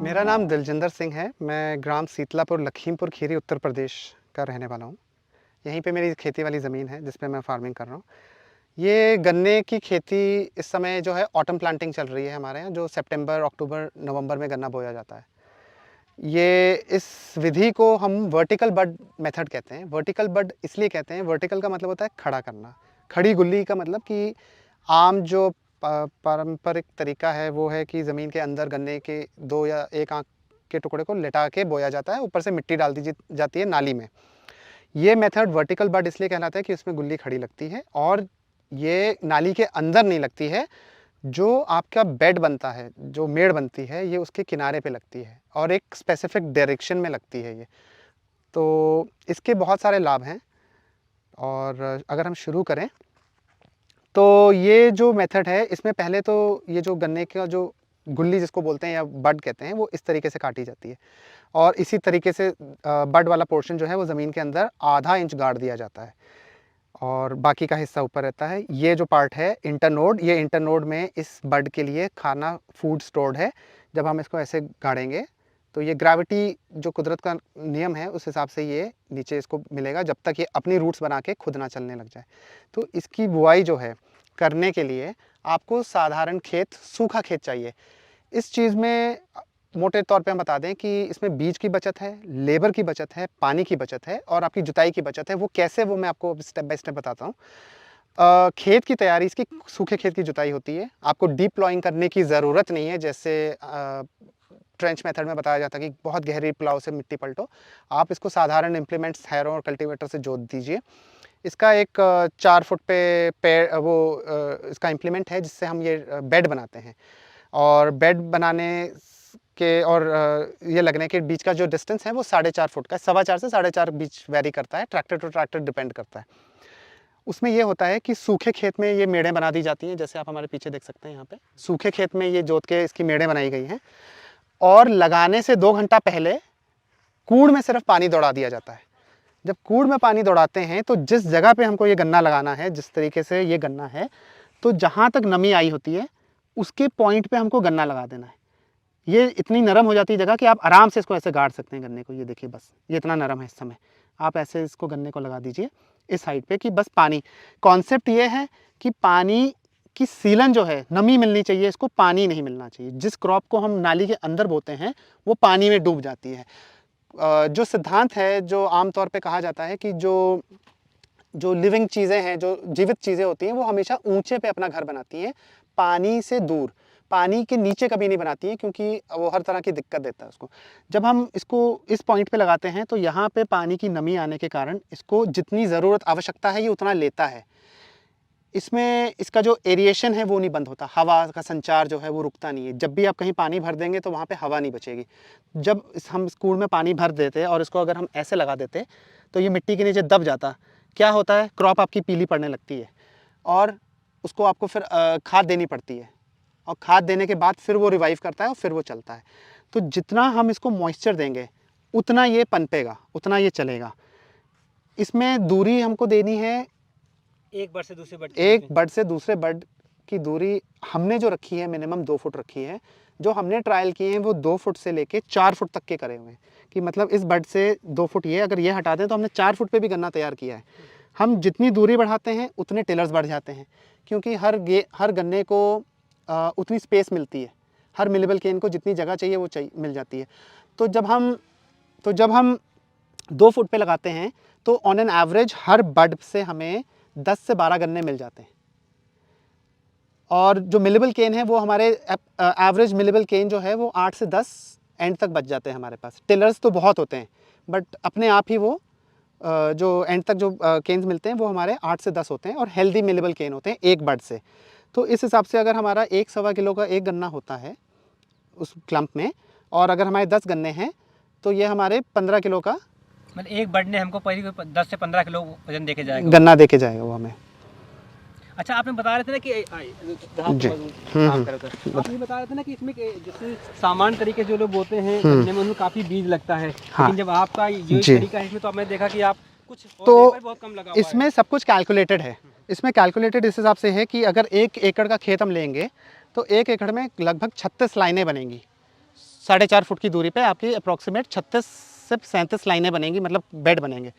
मेरा नाम दिलजिंदर सिंह है। मैं ग्राम सीतलापुर, लखीमपुर खीरी, उत्तर प्रदेश का रहने वाला हूँ। यहीं पे मेरी खेती वाली ज़मीन है जिस पे मैं फार्मिंग कर रहा हूँ। ये गन्ने की खेती इस समय जो है ऑटम प्लांटिंग चल रही है हमारे यहाँ, जो सितंबर, अक्टूबर, नवंबर में गन्ना बोया जाता है। ये इस विधि को हम वर्टिकल बड मेथड कहते हैं। वर्टिकल बड इसलिए कहते हैं, वर्टिकल का मतलब होता है खड़ा करना। खड़ी गुल्ली का मतलब कि आम जो पारंपरिक तरीका है वो है कि ज़मीन के अंदर गन्ने के 2 या 1 आंख के टुकड़े को लिटा के बोया जाता है, ऊपर से मिट्टी डाल दी जाती है नाली में। ये मेथड वर्टिकल बड इसलिए कहलाता है कि उसमें गुल्ली खड़ी लगती है और ये नाली के अंदर नहीं लगती है। जो आपका बेड बनता है, जो मेड़ बनती है, ये उसके किनारे पे लगती है और एक स्पेसिफिक डायरेक्शन में लगती है ये। तो इसके बहुत सारे लाभ हैं और अगर हम शुरू करें तो ये जो मेथड है, इसमें पहले तो ये जो गन्ने का जो गुल्ली जिसको बोलते हैं या बड कहते हैं, वो इस तरीके से काटी जाती है और इसी तरीके से बड वाला पोर्शन जो है वो ज़मीन के अंदर आधा इंच गाड़ दिया जाता है और बाकी का हिस्सा ऊपर रहता है। ये जो पार्ट है इंटरनोड, ये इंटरनोड में इस बड के लिए खाना, फूड स्टोर्ड है। जब हम इसको ऐसे गाड़ेंगे तो ये ग्रेविटी जो कुदरत का नियम है उस हिसाब से ये नीचे इसको मिलेगा जब तक ये अपनी रूट्स बना के खुद ना चलने लग जाए। तो इसकी बुआई जो है करने के लिए आपको साधारण खेत, सूखा खेत चाहिए। इस चीज़ में मोटे तौर पे हम बता दें कि इसमें बीज की बचत है, लेबर की बचत है, पानी की बचत है और आपकी जुताई की बचत है। वो कैसे, वो मैं आपको स्टेप बाय स्टेप बताता हूँ। खेत की तैयारी, इसकी सूखे खेत की जुताई होती है। आपको डीप प्लॉइंग करने की ज़रूरत नहीं है, जैसे ट्रेंच मेथड में बताया जाता है कि बहुत गहरी प्लाव से मिट्टी पलटो। आप इसको साधारण इम्प्लीमेंट्स, हैरों और कल्टीवेटर से जोत दीजिए। इसका एक 4 फुट पे पेड़ इसका इम्प्लीमेंट है जिससे हम ये बेड बनाते हैं और बेड बनाने के और ये लगने के बीच का जो डिस्टेंस है वो 4.5 फुट का है। 4.25 से 4.5 बीच वेरी करता है, ट्रैक्टर टू ट्रैक्टर डिपेंड करता है। उसमें ये होता है कि सूखे खेत में ये मेड़ें बना दी जाती हैं, जैसे आप हमारे पीछे देख सकते हैं। यहाँ पे सूखे खेत में ये जोत के इसकी मेड़ें बनाई गई हैं और लगाने से 2 घंटा पहले कूड़ में सिर्फ पानी दौड़ा दिया जाता है। जब कूड़ में पानी दौड़ाते हैं तो जिस जगह पे हमको ये गन्ना लगाना है, जिस तरीके से ये गन्ना है, तो जहाँ तक नमी आई होती है उसके पॉइंट पे हमको गन्ना लगा देना है। ये इतनी नरम हो जाती है जगह कि आप आराम से इसको ऐसे गाड़ सकते हैं गन्ने को। ये देखिए, बस ये इतना नरम है इस समय। आप ऐसे इसको गन्ने को लगा दीजिए इस साइड पे कि बस पानी, कॉन्सेप्ट ये है कि पानी की सीलन जो है, नमी मिलनी चाहिए, इसको पानी नहीं मिलना चाहिए। जिस क्रॉप को हम नाली के अंदर बोते हैं वो पानी में डूब जाती है। जो सिद्धांत है, जो आमतौर पे कहा जाता है कि जो लिविंग चीज़ें हैं, जो जीवित चीज़ें होती हैं, वो हमेशा ऊंचे पे अपना घर बनाती हैं, पानी से दूर, पानी के नीचे कभी नहीं बनाती हैं, क्योंकि वो हर तरह की दिक्कत देता है उसको। जब हम इसको इस पॉइंट पे लगाते हैं तो यहाँ पे पानी की नमी आने के कारण इसको जितनी ज़रूरत, आवश्यकता है, ये उतना लेता है। इसमें इसका जो एरिएशन है वो नहीं बंद होता, हवा का संचार जो है वो रुकता नहीं है। जब भी आप कहीं पानी भर देंगे तो वहाँ पे हवा नहीं बचेगी। जब हम इस कूड़ में पानी भर देते और इसको अगर हम ऐसे लगा देते तो ये मिट्टी के नीचे दब जाता। क्या होता है, क्रॉप आपकी पीली पड़ने लगती है और उसको आपको फिर खाद देनी पड़ती है और खाद देने के बाद फिर वो रिवाइव करता है और फिर वो चलता है। तो जितना हम इसको मॉइस्चर देंगे उतना ये पनपेगा, उतना ये चलेगा। इसमें दूरी हमको देनी है एक बड से दूसरे बड एक बड से दूसरे बड की दूरी हमने जो रखी है मिनिमम 2 फुट रखी है। जो हमने ट्रायल किए हैं वो 2 फुट से लेके 4 फुट तक के करे हुए हैं, कि मतलब इस बड से 2 फुट, ये अगर ये हटा दें तो हमने 4 फुट पे भी गन्ना तैयार किया है। हम जितनी दूरी बढ़ाते हैं उतने टिलर्स बढ़ जाते हैं, क्योंकि हर गन्ने को उतनी स्पेस मिलती है। हर मिलेबल केन को जितनी जगह चाहिए वो मिल जाती है। तो जब हम 2 फुट पे लगाते हैं तो ऑन एन एवरेज हर बड से हमें 10 से 12 गन्ने मिल जाते हैं। और जो मिलेबल केन है वो हमारे एवरेज मिलेबल केन जो है वो 8 से 10 एंड तक बच जाते हैं हमारे पास। टिलर्स तो बहुत होते हैं बट अपने आप ही वो जो एंड तक जो केन्स मिलते हैं वो हमारे 8 से 10 होते हैं और हेल्दी मिलेबल केन होते हैं एक बड से। तो इस हिसाब से अगर हमारा 1-1.25 किलो का एक गन्ना होता है उस क्लम्प में, और अगर हमारे 10 गन्ने हैं तो ये हमारे 15 किलो का, मतलब एक बड ने हमको पहले 10 से 15 किलो वजन देके जाएगा, गन्ना देके जाएगा वो हमें। अच्छा, आपने बता रहे थे ना कि आप ये बता रहे थे ना कि इसमें जैसे सामान्य तरीके से जो लोग बोते हैं गन्ने में उनमें काफ़ी बीज लगता है, लेकिन जब आपका ये तरीका है इसमें तो आपने देखा कि आप कुछ तो बहुत कम लगा हुआ इसमें है। सब कुछ कैलकुलेटेड है। इसमें कैलकुलेटेड इस हिसाब से है कि अगर 1 एकड़ का खेत हम लेंगे तो 1 एकड़ में लगभग 36 लाइनें बनेंगी। 4.5 फुट की दूरी पे आपकी अप्रॉक्सीमेट 36 से 37 लाइनें बनेंगी, मतलब बेड बनेंगे।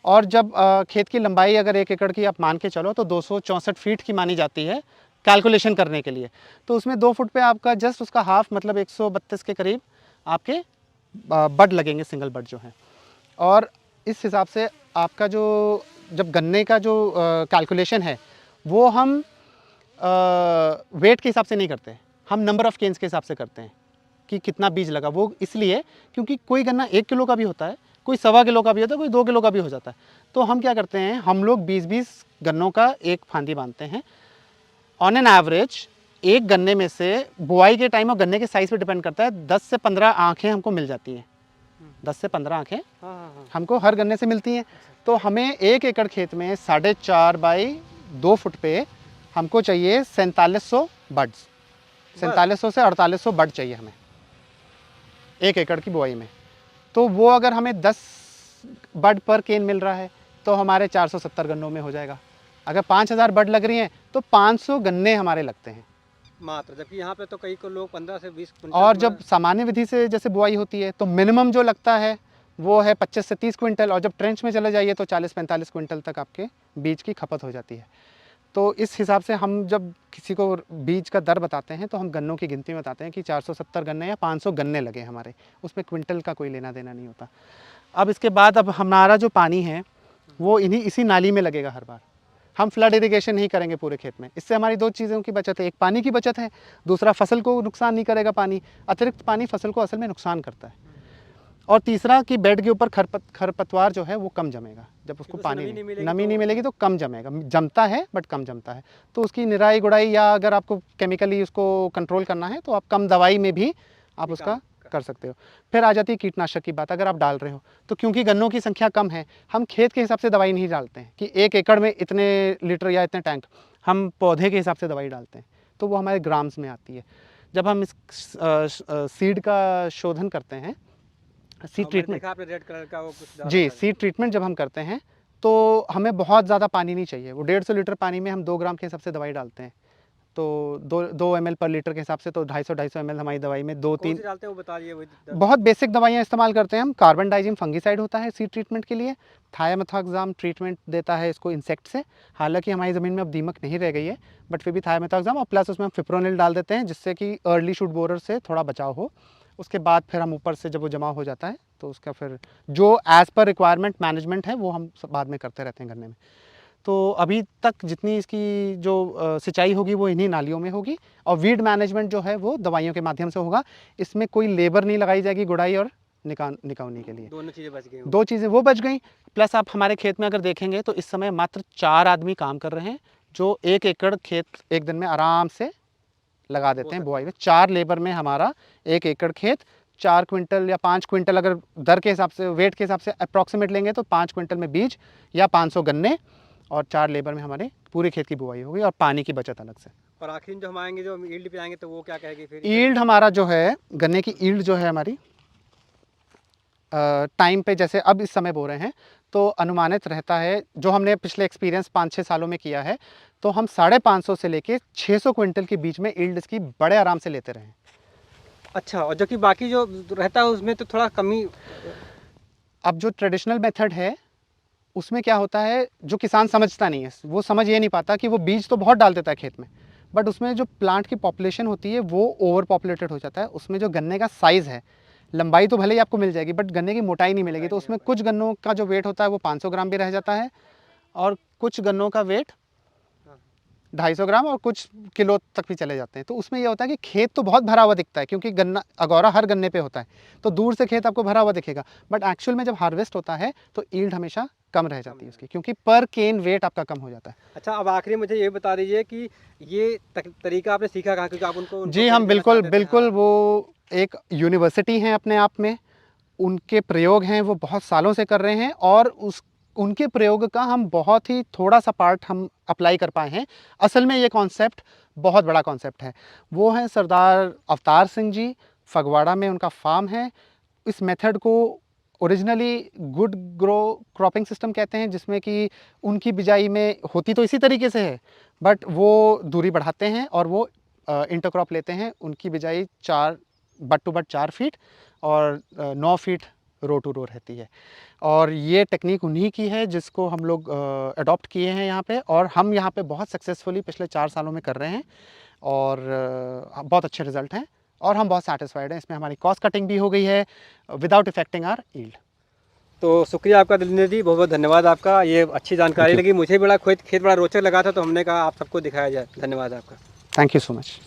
और जब खेत की लंबाई अगर 1 एकड़ की आप मान के चलो तो 264 फीट की मानी जाती है कैलकुलेशन करने के लिए। तो उसमें 2 फुट पे आपका जस्ट उसका हाफ, मतलब 132 के करीब आपके बड लगेंगे, सिंगल बड जो है। और इस हिसाब से आपका जो जब गन्ने का जो कैलकुलेशन है वो हम वेट के हिसाब से नहीं करते, हम नंबर ऑफ़ केन्स के हिसाब से करते हैं कि कितना बीज लगा। वो इसलिए क्योंकि कोई गन्ना 1 किलो का भी होता है, कोई 1.25 किलो का भी होता है, कोई 2 किलो का भी हो जाता है। तो हम क्या करते हैं, हम लोग 20-20 गन्नों का एक फांदी बांधते हैं। ऑन एन एवरेज एक गन्ने में से बुआई के टाइम और गन्ने के साइज़ पे डिपेंड करता है, 10 से 15 आँखें हमको मिल जाती हैं। 10 से 15 आँखें हमको हर गन्ने से मिलती हैं। तो हमें 1 एकड़ खेत में 4.5 बाई 2 फुट पे हमको चाहिए 4700 बड्स, 4700 से 4800 बड चाहिए हमें 1 एकड़ की बुआई में। तो वो अगर हमें 10 बड पर केन मिल रहा है तो हमारे 470 गन्नों में हो जाएगा। अगर 5000 बड लग रही हैं तो 500 गन्ने हमारे लगते हैं मात्र, जबकि यहाँ पे तो कई को लोग 15 से 20 और जब सामान्य विधि से जैसे बुआई होती है तो मिनिमम जो लगता है वो है 25 से 30 क्विंटल, और जब ट्रेंच में चले जाइए तो 40-45 क्विंटल तक आपके बीज की खपत हो जाती है। तो इस हिसाब से हम जब किसी को बीज का दर बताते हैं तो हम गन्नों की गिनती में बताते हैं कि 470 गन्ने या 500 गन्ने लगे हमारे, उसमें क्विंटल का कोई लेना देना नहीं होता। अब इसके बाद अब हमारा जो पानी है वो इसी नाली में लगेगा हर बार। हम फ्लड इरिगेशन नहीं करेंगे पूरे खेत में। इससे हमारी 2 चीज़ों की बचत है, एक पानी की बचत है, दूसरा फसल को नुकसान नहीं करेगा पानी। अतिरिक्त पानी फसल को असल में नुकसान करता है। और तीसरा कि बेड के ऊपर खरपतवार जो है वो कम जमेगा, जब उसको पानी नमी नहीं मिलेगी तो कम जमेगा, जमता है बट कम जमता है। तो उसकी निराई गुड़ाई या अगर आपको केमिकली उसको कंट्रोल करना है तो आप कम दवाई में भी आप उसका कर सकते हो। फिर आ जाती है कीटनाशक की बात। अगर आप डाल रहे हो तो क्योंकि गन्नों की संख्या कम है, हम खेत के हिसाब से दवाई नहीं डालते हैं कि 1 एकड़ में इतने लीटर या इतने टैंक, हम पौधे के हिसाब से दवाई डालते हैं। तो वो हमारे ग्राम्स में आती है। जब हम इस सीड का शोधन करते हैं, सीड ट्रीटमेंट, आपने रेड कलर का वो कुछ जी, सीड ट्रीटमेंट जब हम करते हैं तो हमें बहुत ज़्यादा पानी नहीं चाहिए। वो 150 लीटर पानी में हम 2 ग्राम के हिसाब से दवाई डालते हैं। तो 2 ml पर लीटर के हिसाब से तो 250 ml हमारी दवाई में 2-3 डालते हैं वो बता दीजिए। बहुत बेसिक दवाइयाँ इस्तेमाल करते हैं हम। कार्बन डाइजिम फंगिसाइड होता है सीड ट्रीटमेंट के लिए, थायामेथाक्साम ट्रीटमेंट देता है इसको इंसेक्ट से। हालांकि हमारी ज़मीन में अब दीमक नहीं रह गई है, बट फिर भी थायामेथाक्साम, और प्लस उसमें हम फिप्रोनिल डाल देते हैं जिससे कि अर्ली शूट बोरर से थोड़ा बचाव हो। उसके बाद फिर हम ऊपर से जब वो जमा हो जाता है तो उसका फिर जो एज़ पर रिक्वायरमेंट मैनेजमेंट है वो हम बाद में करते रहते हैं गन्ने में। तो अभी तक जितनी इसकी जो सिंचाई होगी वो इन्हीं नालियों में होगी, और वीड मैनेजमेंट जो है वो दवाइयों के माध्यम से होगा। इसमें कोई लेबर नहीं लगाई जाएगी गुड़ाई और निकौनी के लिए। दोनों चीज़ें बच गई, 2 चीज़ें वो बच गई। प्लस आप हमारे खेत में अगर देखेंगे तो इस समय मात्र 4 आदमी काम कर रहे हैं जो 1 एकड़ खेत एक दिन में आराम से लगा देते हैं बुआई में। 4 लेबर में हमारा 1 एकड़ खेत 4 क्विंटल या 5 क्विंटल, अगर दर के हिसाब से वेट के हिसाब से अप्रॉक्सीमेट लेंगे तो 5 क्विंटल में बीज या 500 गन्ने, और 4 लेबर में हमारे पूरे खेत की बुआई होगी और पानी की बचत अलग से। और आखिर जो हम आएंगे, जो ईल्ड पे आएंगे, तो वो क्या कहेगी फिर? ईल्ड हमारा जो है, गन्ने की ईल्ड जो है हमारी टाइम पे, जैसे अब इस समय बो रहे हैं तो अनुमानित रहता है, जो हमने पिछले एक्सपीरियंस 5-6 सालों में किया है, तो हम 550 से लेके 600 क्विंटल के बीच में ईल्ड इसकी बड़े आराम से लेते रहे। अच्छा, और जो कि बाकी जो रहता है उसमें तो थोड़ा कमी। अब जो ट्रेडिशनल मेथड है उसमें क्या होता है, जो किसान समझता नहीं है, वो समझ ये नहीं पाता कि वो बीज तो बहुत डाल देता है खेत में, बट उसमें जो प्लांट की पॉपुलेशन होती है वो ओवर पॉपुलेटेड हो जाता है। उसमें जो गन्ने का साइज़ है, लंबाई तो भले ही आपको मिल जाएगी बट गन्ने की मोटाई नहीं मिलेगी। तो उसमें कुछ गन्नों का जो वेट होता है वो 500 ग्राम भी रह जाता है, और कुछ गन्नों का वेट 250 ग्राम और कुछ किलो तक भी चले जाते हैं। तो उसमें ये होता है कि खेत तो बहुत भरा हुआ दिखता है क्योंकि गन्ना अगौरा हर गन्ने पे होता है, तो दूर से खेत आपको भरा हुआ दिखेगा, बट एक्चुअल में जब हार्वेस्ट होता है तो ईल्ड हमेशा कम रह जाती है उसकी, क्योंकि पर केन वेट आपका कम हो जाता है। अच्छा, अब आखिरी मुझे ये बता दीजिए कि ये तरीका आपने सीखा कहाँ, क्योंकि आप उनको जी हम बिल्कुल वो एक यूनिवर्सिटी हैं अपने आप में, उनके प्रयोग हैं वो बहुत सालों से कर रहे हैं, और उनके प्रयोग का हम बहुत ही थोड़ा सा पार्ट हम अप्लाई कर पाए हैं। असल में ये कॉन्सेप्ट बहुत बड़ा कॉन्सेप्ट है। वो हैं सरदार अवतार सिंह जी, फगवाड़ा में उनका फार्म है। इस मेथड को originally good grow cropping system कहते हैं, जिसमें कि उनकी बिजाई में होती तो इसी तरीके से है, बट वो दूरी बढ़ाते हैं और वो इंटरक्रॉप लेते हैं। उनकी बिजाई 4 बट टू बट 4 फीट और 9 फीट रो टू रो रहती है। और ये टेक्निक उन्हीं की है जिसको हम लोग अडॉप्ट किए हैं यहाँ पे, और हम यहाँ पे बहुत सक्सेसफुली पिछले 4 सालों में कर रहे हैं और बहुत अच्छे रिजल्ट हैं और हम बहुत सेटिस्फाइड हैं। इसमें हमारी कॉस्ट कटिंग भी हो गई है विदाउट इफेक्टिंग आवर यील्ड। तो शुक्रिया आपका दिलेंद्र जी, बहुत बहुत धन्यवाद आपका। ये अच्छी जानकारी लगी, मुझे बड़ा खेत बड़ा रोचक लगा था, तो हमने कहा आप सबको दिखाया जाए। धन्यवाद आपका। Thank you so much.